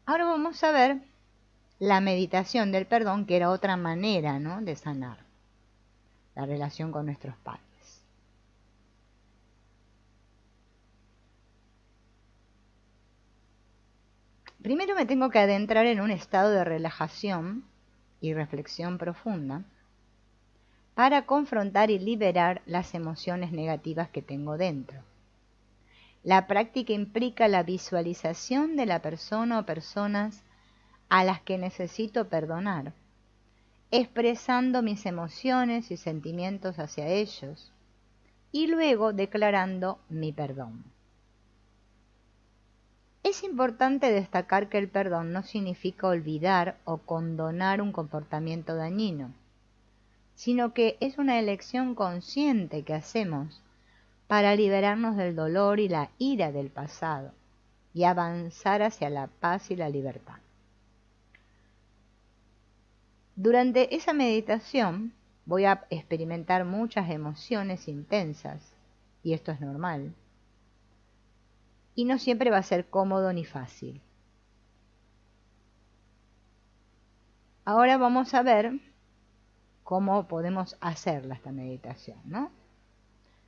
Ahora vamos a ver la meditación del perdón, que era otra manera, ¿no?, de sanar la relación con nuestros padres. Primero me tengo que adentrar en un estado de relajación y reflexión profunda para confrontar y liberar las emociones negativas que tengo dentro. La práctica implica la visualización de la persona o personas a las que necesito perdonar, expresando mis emociones y sentimientos hacia ellos y luego declarando mi perdón. Es importante destacar que el perdón no significa olvidar o condonar un comportamiento dañino, sino que es una elección consciente que hacemos para liberarnos del dolor y la ira del pasado y avanzar hacia la paz y la libertad. Durante esa meditación voy a experimentar muchas emociones intensas, y esto es normal, y no siempre va a ser cómodo ni fácil. Ahora vamos a ver cómo podemos hacerla esta meditación, ¿no?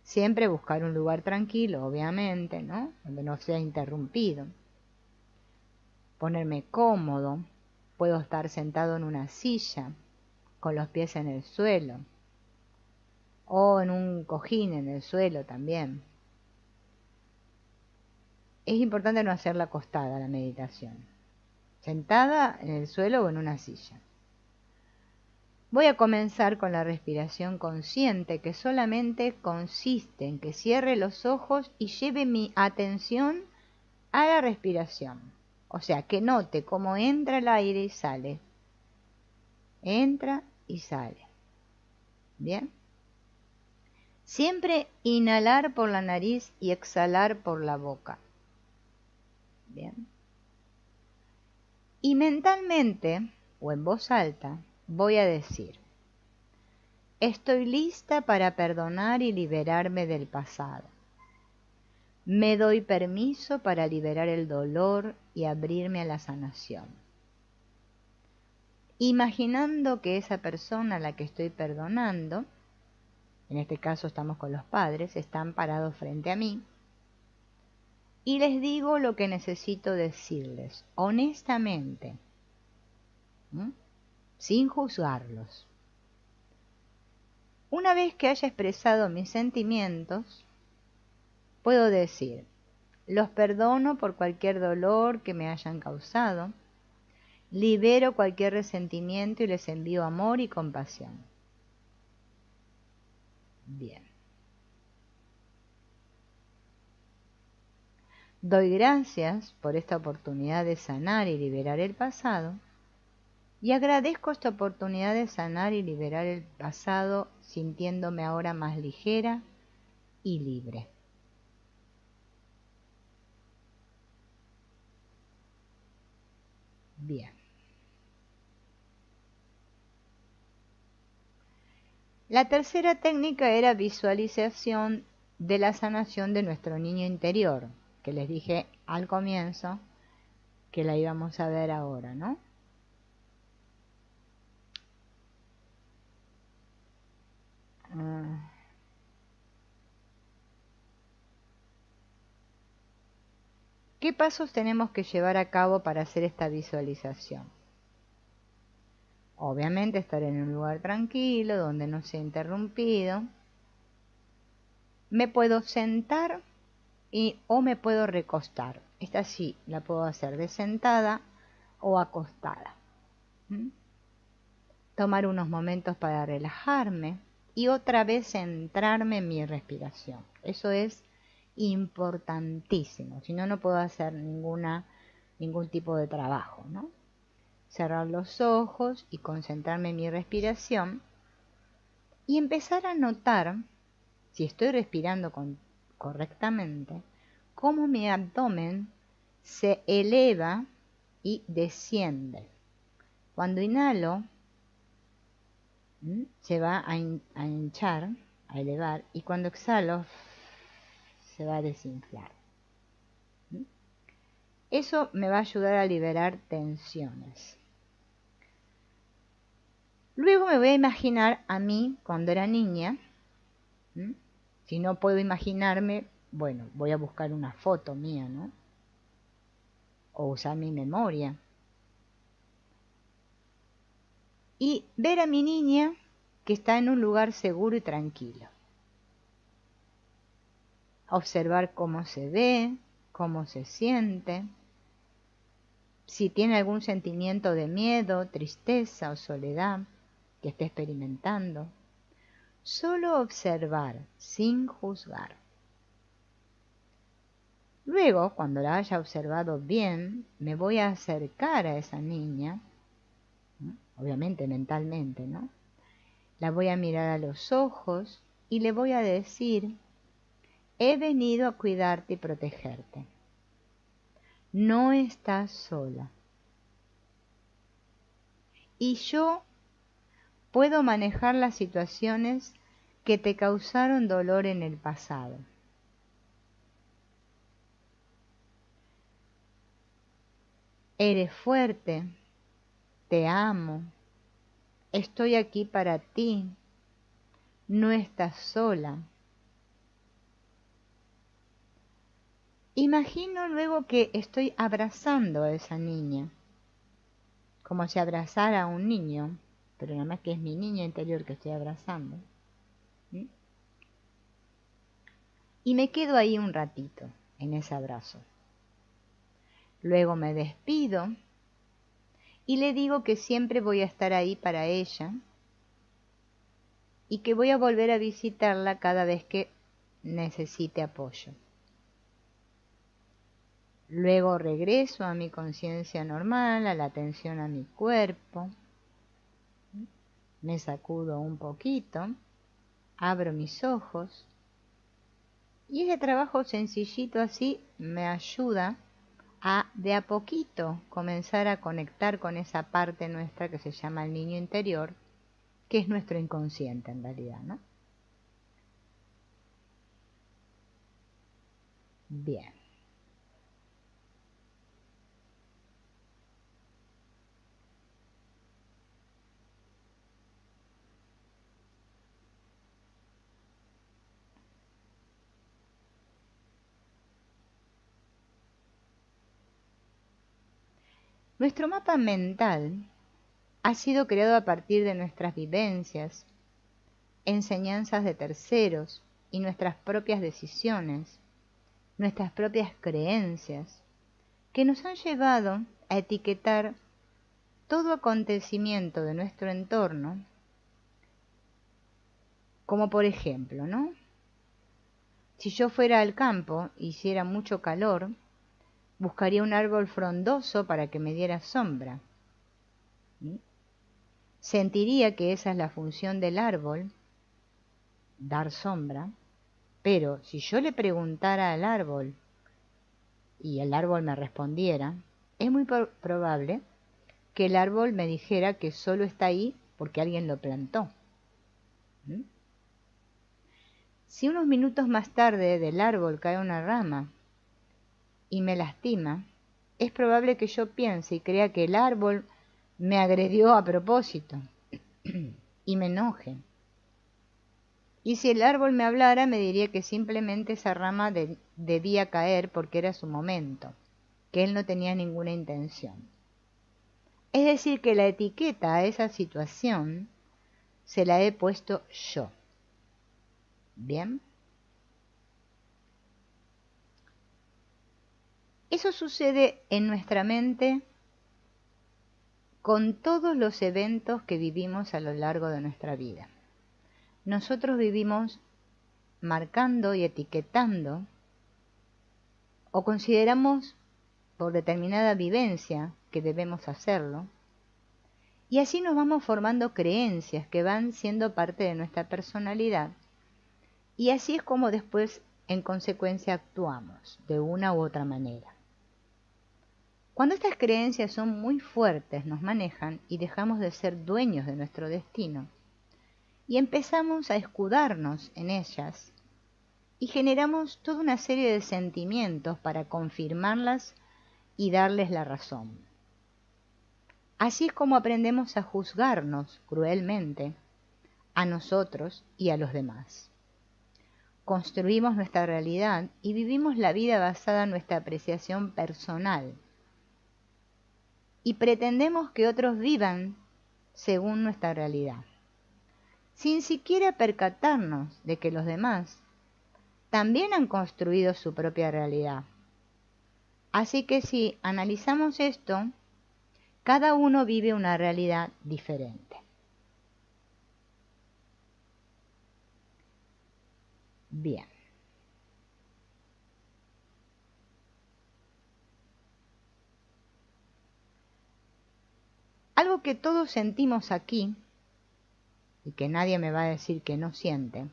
Siempre buscar un lugar tranquilo, obviamente, ¿no?, donde no sea interrumpido. Ponerme cómodo. Puedo estar sentado en una silla, con los pies en el suelo, o en un cojín en el suelo también. Es importante no hacerla acostada la meditación, sentada en el suelo o en una silla. Voy a comenzar con la respiración consciente, que solamente consiste en que cierre los ojos y lleve mi atención a la respiración. O sea, que note cómo entra el aire y sale. Entra y sale. ¿Bien? Siempre inhalar por la nariz y exhalar por la boca. Bien. Y mentalmente, o en voz alta, voy a decir: estoy lista para perdonar y liberarme del pasado. Me doy permiso para liberar el dolor y abrirme a la sanación. Imaginando que esa persona a la que estoy perdonando, en este caso estamos con los padres, están parados frente a mí, y les digo lo que necesito decirles, honestamente, sin juzgarlos. Una vez que haya expresado mis sentimientos, puedo decir: los perdono por cualquier dolor que me hayan causado, libero cualquier resentimiento y les envío amor y compasión. Bien. Doy gracias por esta oportunidad de sanar y liberar el pasado, y agradezco esta oportunidad de sanar y liberar el pasado, sintiéndome ahora más ligera y libre. Bien. La tercera técnica era visualización de la sanación de nuestro niño interior, que les dije al comienzo que la íbamos a ver ahora, ¿no? ¿Qué pasos tenemos que llevar a cabo para hacer esta visualización? Obviamente estar en un lugar tranquilo, donde no sea interrumpido. Me puedo sentar o me puedo recostar. Esta sí la puedo hacer de sentada o acostada. Tomar unos momentos para relajarme y otra vez centrarme en mi respiración. Eso es importantísimo, si no, no puedo hacer ningún tipo de trabajo, ¿no? Cerrar los ojos y concentrarme en mi respiración y empezar a notar, si estoy respirando correctamente, cómo mi abdomen se eleva y desciende. Cuando inhalo, se va a hinchar, a elevar, y cuando exhalo, se va a desinflar. Eso me va a ayudar a liberar tensiones. Luego me voy a imaginar a mí cuando era niña. Si no puedo imaginarme, bueno, voy a buscar una foto mía, ¿no? O usar mi memoria. Y ver a mi niña que está en un lugar seguro y tranquilo. Observar cómo se ve, cómo se siente, si tiene algún sentimiento de miedo, tristeza o soledad que esté experimentando. Solo observar, sin juzgar. Luego, cuando la haya observado bien, me voy a acercar a esa niña, ¿no? Obviamente mentalmente, ¿no? La voy a mirar a los ojos y le voy a decir: he venido a cuidarte y protegerte. No estás sola. Y yo puedo manejar las situaciones que te causaron dolor en el pasado. Eres fuerte, te amo, estoy aquí para ti, no estás sola. Imagino luego que estoy abrazando a esa niña, como si abrazara a un niño, pero nada más que es mi niña interior que estoy abrazando. Y me quedo ahí un ratito, en ese abrazo. Luego me despido y le digo que siempre voy a estar ahí para ella y que voy a volver a visitarla cada vez que necesite apoyo. Luego regreso a mi conciencia normal, a la atención a mi cuerpo. Me sacudo un poquito, abro mis ojos y ese trabajo sencillito así me ayuda a de a poquito comenzar a conectar con esa parte nuestra que se llama el niño interior, que es nuestro inconsciente en realidad, ¿no? Bien. Nuestro mapa mental ha sido creado a partir de nuestras vivencias, enseñanzas de terceros y nuestras propias decisiones, nuestras propias creencias, que nos han llevado a etiquetar todo acontecimiento de nuestro entorno, como por ejemplo, ¿no? Si yo fuera al campo y hiciera mucho calor, buscaría un árbol frondoso para que me diera sombra. Sentiría que esa es la función del árbol, dar sombra, pero si yo le preguntara al árbol y el árbol me respondiera, es muy probable que el árbol me dijera que solo está ahí porque alguien lo plantó. Si unos minutos más tarde del árbol cae una rama y me lastima, es probable que yo piense y crea que el árbol me agredió a propósito y me enoje. Y si el árbol me hablara, me diría que simplemente esa rama debía caer porque era su momento, que él no tenía ninguna intención. Es decir, que la etiqueta a esa situación se la he puesto yo. ¿Bien? Eso sucede en nuestra mente con todos los eventos que vivimos a lo largo de nuestra vida. Nosotros vivimos marcando y etiquetando o consideramos por determinada vivencia que debemos hacerlo, y así nos vamos formando creencias que van siendo parte de nuestra personalidad, y así es como después en consecuencia actuamos de una u otra manera. Cuando estas creencias son muy fuertes, nos manejan y dejamos de ser dueños de nuestro destino y empezamos a escudarnos en ellas y generamos toda una serie de sentimientos para confirmarlas y darles la razón. Así es como aprendemos a juzgarnos cruelmente a nosotros y a los demás. Construimos nuestra realidad y vivimos la vida basada en nuestra apreciación personal. Y pretendemos que otros vivan según nuestra realidad, sin siquiera percatarnos de que los demás también han construido su propia realidad. Así que si analizamos esto, cada uno vive una realidad diferente. Bien. Algo que todos sentimos aquí, y que nadie me va a decir que no siente,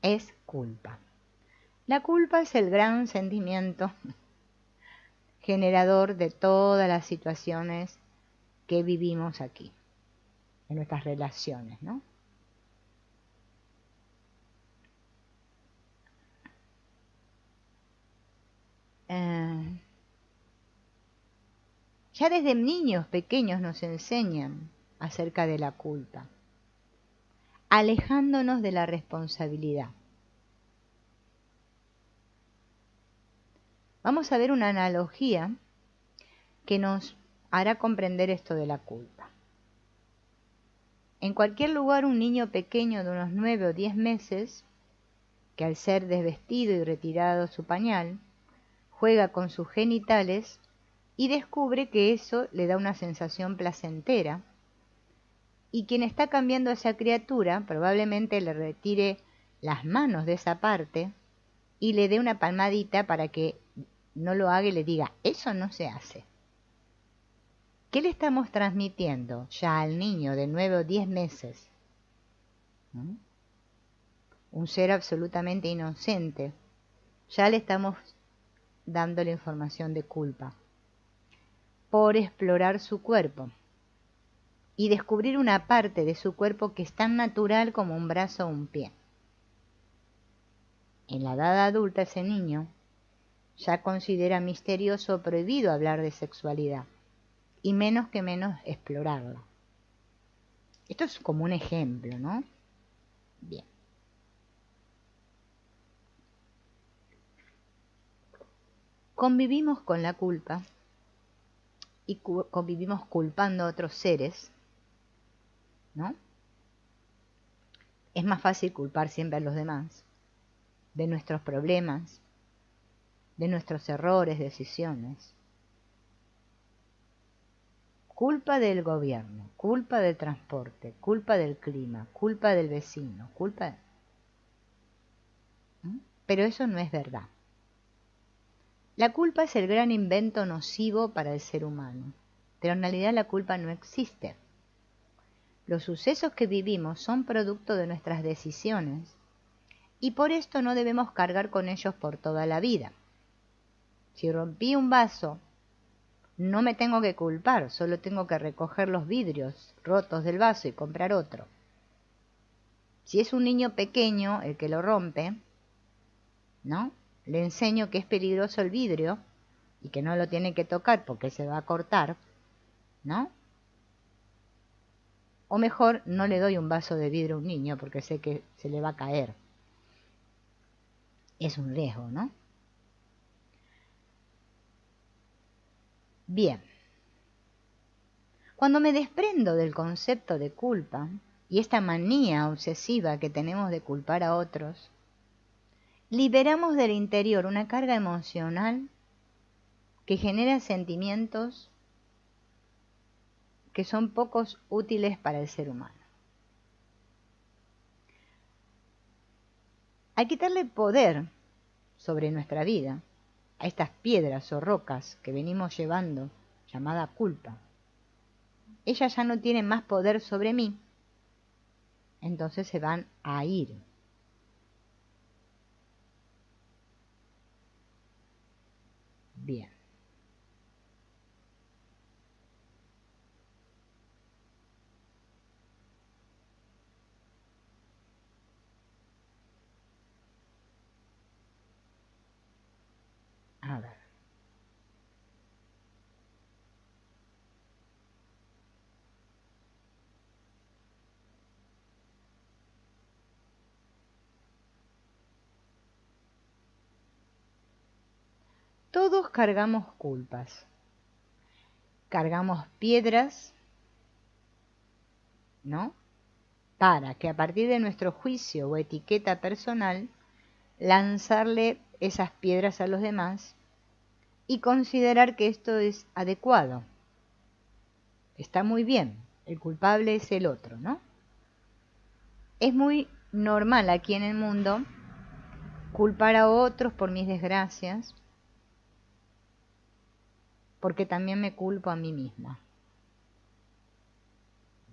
es culpa. La culpa es el gran sentimiento generador de todas las situaciones que vivimos aquí, en nuestras relaciones, ¿no? Ya desde niños pequeños nos enseñan acerca de la culpa, alejándonos de la responsabilidad. Vamos a ver una analogía que nos hará comprender esto de la culpa. En cualquier lugar, un niño pequeño de unos 9 o 10 meses, que al ser desvestido y retirado su pañal, juega con sus genitales y descubre que eso le da una sensación placentera, y quien está cambiando a esa criatura probablemente le retire las manos de esa parte y le dé una palmadita para que no lo haga y le diga, eso no se hace. ¿Qué le estamos transmitiendo ya al niño de 9 o 10 meses? Un ser absolutamente inocente. Ya le estamos dando la información de culpa por explorar su cuerpo y descubrir una parte de su cuerpo que es tan natural como un brazo o un pie. En la edad adulta ese niño ya considera misterioso o prohibido hablar de sexualidad, y menos explorarla. Esto es como un ejemplo, ¿no? Bien. Convivimos con la culpa y convivimos culpando a otros seres, ¿no? Es más fácil culpar siempre a los demás de nuestros problemas, de nuestros errores, decisiones. Culpa del gobierno, culpa del transporte, culpa del clima, culpa del vecino, culpa... Pero eso no es verdad. La culpa es el gran invento nocivo para el ser humano, pero en realidad la culpa no existe. Los sucesos que vivimos son producto de nuestras decisiones y por esto no debemos cargar con ellos por toda la vida. Si rompí un vaso, no me tengo que culpar, solo tengo que recoger los vidrios rotos del vaso y comprar otro. Si es un niño pequeño el que lo rompe, ¿no? Le enseño que es peligroso el vidrio y que no lo tiene que tocar porque se va a cortar, ¿no? O mejor, no le doy un vaso de vidrio a un niño porque sé que se le va a caer. Es un riesgo, ¿no? Bien. Cuando me desprendo del concepto de culpa y esta manía obsesiva que tenemos de culpar a otros, liberamos del interior una carga emocional que genera sentimientos que son pocos útiles para el ser humano. Al quitarle poder sobre nuestra vida a estas piedras o rocas que venimos llevando, llamada culpa, ellas ya no tienen más poder sobre mí, entonces se van a ir. Bien. A ver. Todos cargamos culpas, cargamos piedras, ¿no? Para que a partir de nuestro juicio o etiqueta personal, lanzarle esas piedras a los demás y considerar que esto es adecuado. Está muy bien, el culpable es el otro, ¿no? Es muy normal aquí en el mundo culpar a otros por mis desgracias, porque también me culpo a mí misma.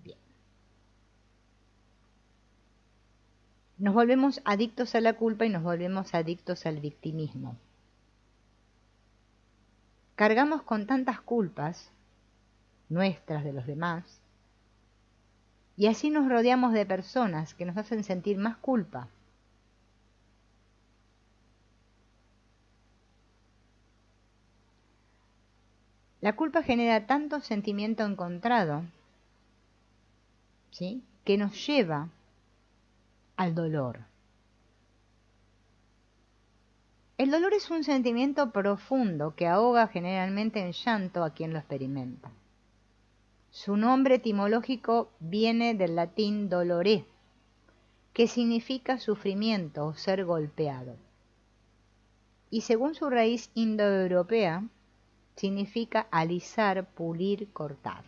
Bien. Nos volvemos adictos a la culpa y nos volvemos adictos al victimismo. Cargamos con tantas culpas, nuestras, de los demás, y así nos rodeamos de personas que nos hacen sentir más culpa. La culpa genera tanto sentimiento encontrado, ¿sí?, que nos lleva al dolor. El dolor es un sentimiento profundo que ahoga generalmente en llanto a quien lo experimenta. Su nombre etimológico viene del latín dolore, que significa sufrimiento o ser golpeado. Y según su raíz indoeuropea, significa alisar, pulir, cortar.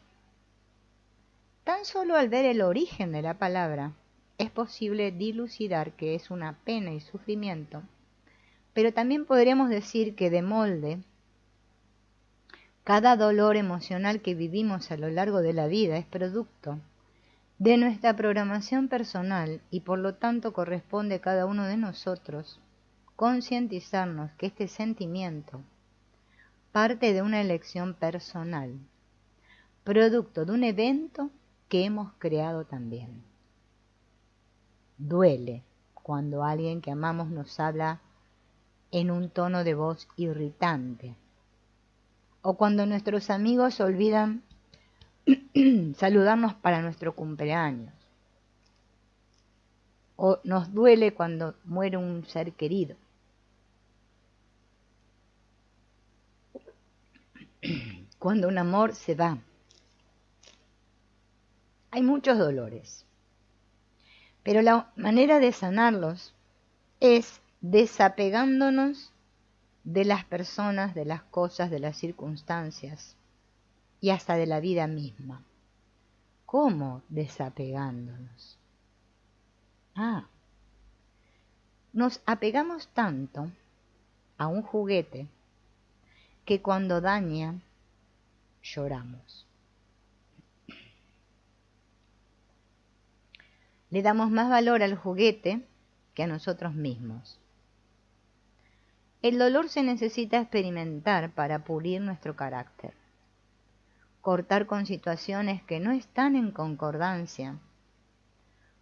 Tan solo al ver el origen de la palabra, es posible dilucidar que es una pena y sufrimiento, pero también podríamos decir que de molde, cada dolor emocional que vivimos a lo largo de la vida es producto de nuestra programación personal y por lo tanto corresponde a cada uno de nosotros concientizarnos que este sentimiento parte de una elección personal, producto de un evento que hemos creado también. Duele cuando alguien que amamos nos habla en un tono de voz irritante, o cuando nuestros amigos olvidan saludarnos para nuestro cumpleaños, o nos duele cuando muere un ser querido. Cuando un amor se va. Hay muchos dolores, pero la manera de sanarlos es desapegándonos de las personas, de las cosas, de las circunstancias y hasta de la vida misma. ¿Cómo desapegándonos? Nos apegamos tanto a un juguete que cuando daña, lloramos. Le damos más valor al juguete que a nosotros mismos. El dolor se necesita experimentar para pulir nuestro carácter, cortar con situaciones que no están en concordancia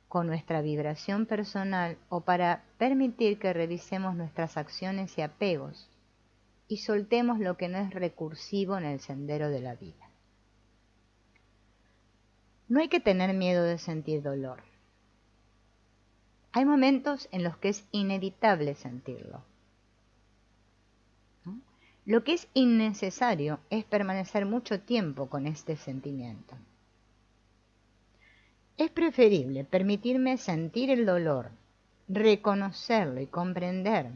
con nuestra vibración personal o para permitir que revisemos nuestras acciones y apegos y soltemos lo que no es recursivo en el sendero de la vida. No hay que tener miedo de sentir dolor. Hay momentos en los que es inevitable sentirlo. Lo que es innecesario es permanecer mucho tiempo con este sentimiento. Es preferible permitirme sentir el dolor, reconocerlo y comprender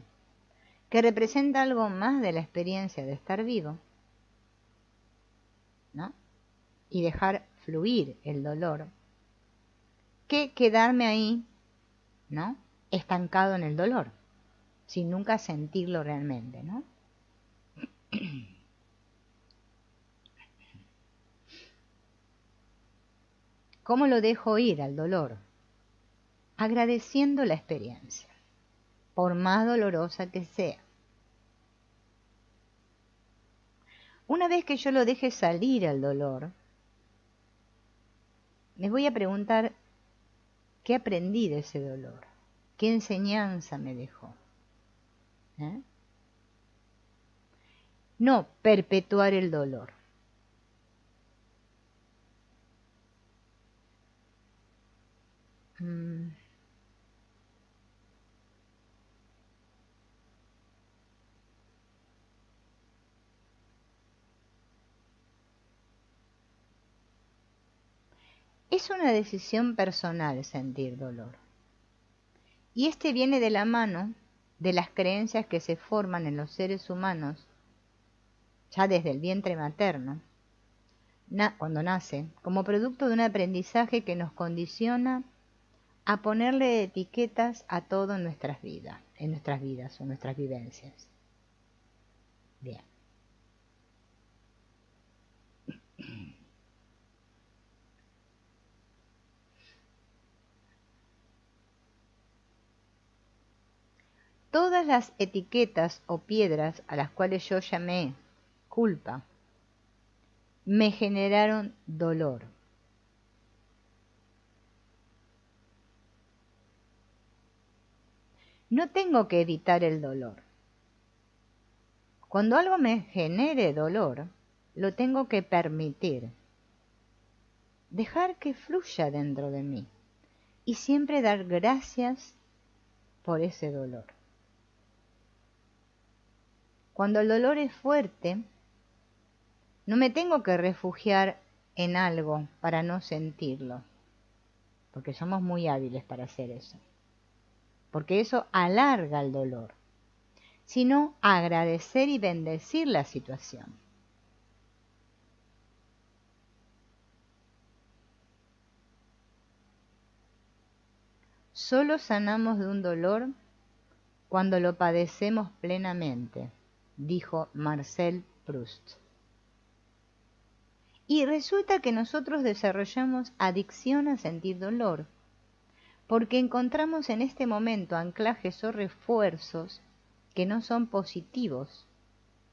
que representa algo más de la experiencia de estar vivo, ¿no?, y dejar fluir el dolor, que quedarme ahí, ¿no?, estancado en el dolor, sin nunca sentirlo realmente, ¿no? ¿Cómo lo dejo ir al dolor? Agradeciendo la experiencia, por más dolorosa que sea. Una vez que yo lo deje salir al dolor, me voy a preguntar qué aprendí de ese dolor, qué enseñanza me dejó. No perpetuar el dolor. Es una decisión personal sentir dolor. Y este viene de la mano de las creencias que se forman en los seres humanos ya desde el vientre materno, cuando nace, como producto de un aprendizaje que nos condiciona a ponerle etiquetas a todo en nuestras vidas o nuestras vivencias. Bien. Todas las etiquetas o piedras a las cuales yo llamé culpa me generaron dolor. No tengo que evitar el dolor. Cuando algo me genere dolor, lo tengo que permitir. Dejar que fluya dentro de mí. Y siempre dar gracias por ese dolor. Cuando el dolor es fuerte, no me tengo que refugiar en algo para no sentirlo. Porque somos muy hábiles para hacer eso. Porque eso alarga el dolor. Sino agradecer y bendecir la situación. Solo sanamos de un dolor cuando lo padecemos plenamente, dijo Marcel Proust. Y resulta que nosotros desarrollamos adicción a sentir dolor, porque encontramos en este momento anclajes o refuerzos que no son positivos,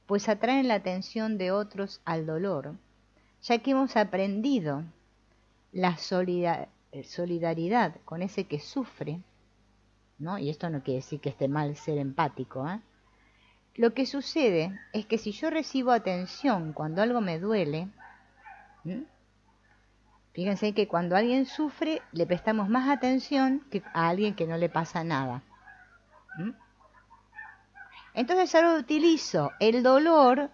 pues atraen la atención de otros al dolor, ya que hemos aprendido la solidaridad con ese que sufre, ¿no? Y esto no quiere decir que esté mal ser empático, ¿eh? Lo que sucede es que si yo recibo atención cuando algo me duele, fíjense que cuando alguien sufre le prestamos más atención que a alguien que no le pasa nada. Entonces ahora utilizo el dolor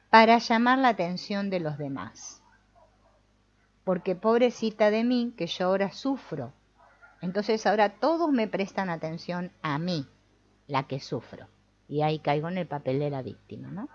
para llamar la atención de los demás. Porque pobrecita de mí, que yo ahora sufro. Entonces ahora todos me prestan atención a mí, la que sufro. Y ahí caigo en el papel de la víctima, ¿no?